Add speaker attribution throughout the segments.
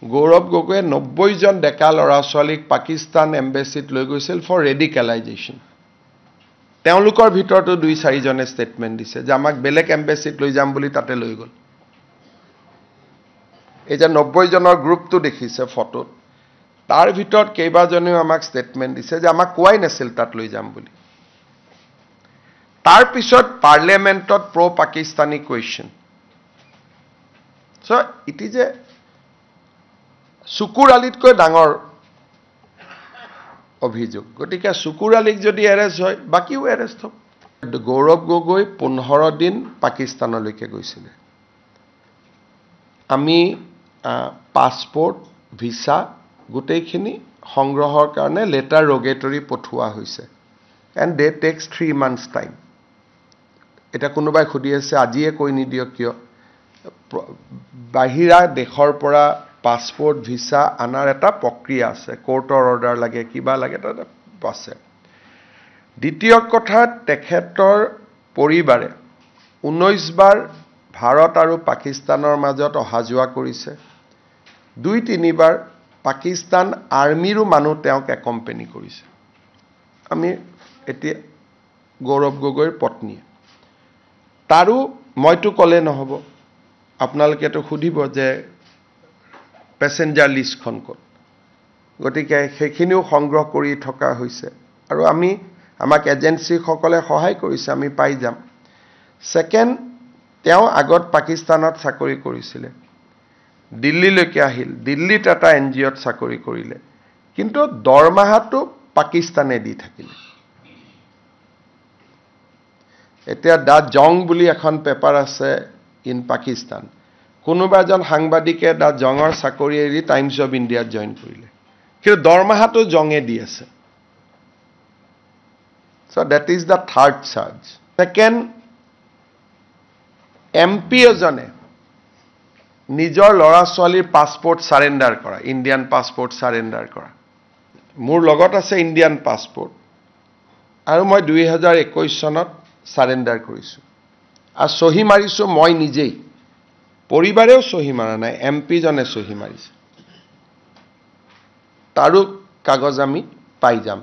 Speaker 1: গৌৰৱ গগৈয়ে 90 জন ডেকা ল'ৰা ছোৱালীক পাকিস্তান এম্বেচিত লৈ গৈছিল ফৰ ৰেডিকেলাইজেশ্যন তেওঁলোকৰ ভিতৰতো 2-4 জনে ষ্টেটমেণ্ট দিছে যে আমাক বেলেগ এম্বেচিত লৈ যাম বুলি তাতে লৈ গ'ল এই যে 90 জনৰ গ্ৰুপটো দেখিছে ফটোত তাৰ ভিতৰত কেইবাজনেও আমাক ষ্টেটমেণ্ট দিছে যে আমাক কোৱাই নাছিল তাত লৈ যাম বুলি তাৰ পিছত পাৰ্লিয়ামেণ্টত প্ৰ Pakistani question so it is a চুকুৰ আলীতকৈ ডাঙৰ অভিযোগ গতিকে চুকুৰ আলীক যদি এৰেষ্ট হয় বাকিও এৰেষ্ট হ'ব গৌৰৱ গগৈ 15 দিন পাকিস্তানলৈকে গৈছিলে আমি পাছপোৰ্ট ভিসা গোটেইখিনি সংগ্ৰহৰ কাৰণে লেটাৰ ৰগেটৰী পঠোৱা হৈছে and they take 3 months time এটা কোনোবাই খুদি আছে আজিয়ে কৈ নিদিয় কিয় বাহিৰা দেশৰ পৰা পাছপোৰ্ট ভিসা আনাৰ এটা প্ৰক্ৰিয়া আছে কোৰ্টৰ অৰ্ডাৰ লাগে কিবা লাগে এটা আছে দ্বিতীয় কথা তেখেতৰ পৰিবাৰে 19 বাৰ ভাৰত আৰু পাকিস্তানৰ মাজত অহা যোৱা কৰিছে 2-3 বাৰ পাকিস্তান আৰ্মিৰো মানুহ তেওঁক একম্পেনি কৰিছে আমি এতিয়া গৌৰৱ গগৈৰ পত্নী তাৰো মইতো ক'লে নহ'ব আপোনালোকেতো সুধিব যে পেছেঞ্জাৰ লিষ্টখন ক'ত গতিকে সেইখিনিও সংগ্ৰহ কৰি থকা হৈছে আৰু আমাক এজেন্সিসকলে সহায় কৰিছে আমি পাই যাম সেকেন্ড তেওঁ আগত পাকিস্তানত চাকৰি কৰিছিলে দিল্লীলৈকে আহিল দিল্লীত এটা এনজিঅ'ত চাকৰি কৰিলে কিন্তু দৰমহাটো পাকিস্তানে দি থাকিলে এতিয়া দা জং বুলি এখন পেপাৰ আছে ইন পাকিস্তান কোনোবা এজন সাংবাদিকে দা জঙৰ চাকৰি এৰি টাইমছ অফ ইণ্ডিয়াত জইন কৰিলে কিন্তু দৰমহাটো জঙে দি আছে so that is the third charge second MP এজনে নিজৰ ল'ৰা ছোৱালীৰ পাছপোৰ্ট সাৰেন্ডাৰ কৰা ইণ্ডিয়ান পাছপোৰ্ট সাৰেন্ডাৰ কৰা মোৰ লগত আছে ইণ্ডিয়ান পাছপোৰ্ট আৰু মই 2021 চনত সাৰেন্ডাৰ কৰিছো আৰু সহি মাৰিছো মই নিজেই পৰিবাৰেও সহি মাৰা নাই MP জনে সহি মাৰিছে তাৰো কাগজ আমি পাই যাম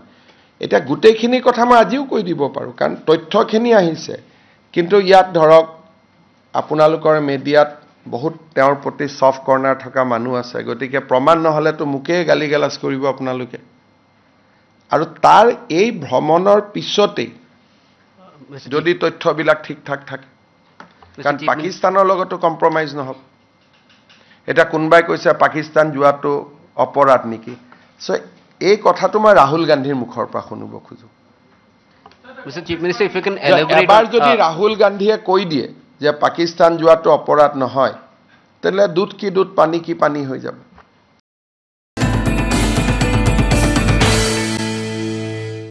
Speaker 1: এটা গুটেইখিনি কথা মই আজিও কৈ দিব পাৰো কাৰণ তথ্যখিনি আহিছে কিন্তু ইয়াত ধৰক আপোনালোকৰ মিডিয়াত বহুত তেওঁৰ প্ৰতি সফট কৰ্নাৰ থকা মানুহ আছে গতিকে প্ৰমাণ নহলেতো মুকে গালি গালাজ কৰিব আপোনালোকে আৰু তাৰ এই ভ্ৰমণৰ পিছতেই যদি তথ্যবিলাক ঠিকঠাক থাকে কাৰণ পাকিস্তানৰ লগতো কম্প্ৰমাইজ নহব এটা কোনবাই কৈছে পাকিস্তান যোৱাটো অপৰাধ নেকি সো এই কথাটো মই ৰাহুল গান্ধীৰ মুখৰ পৰা শুনিব খোজো
Speaker 2: Mr. Chief Minister, if you can elaborate
Speaker 1: এবাৰ যদি ৰাহুল গান্ধীয়ে কৈ দিয়ে যে পাকিস্তান যোৱাটো অপৰাধ নহয় তেলে দুধ কি দুধ পানী কি পানী হৈ যাব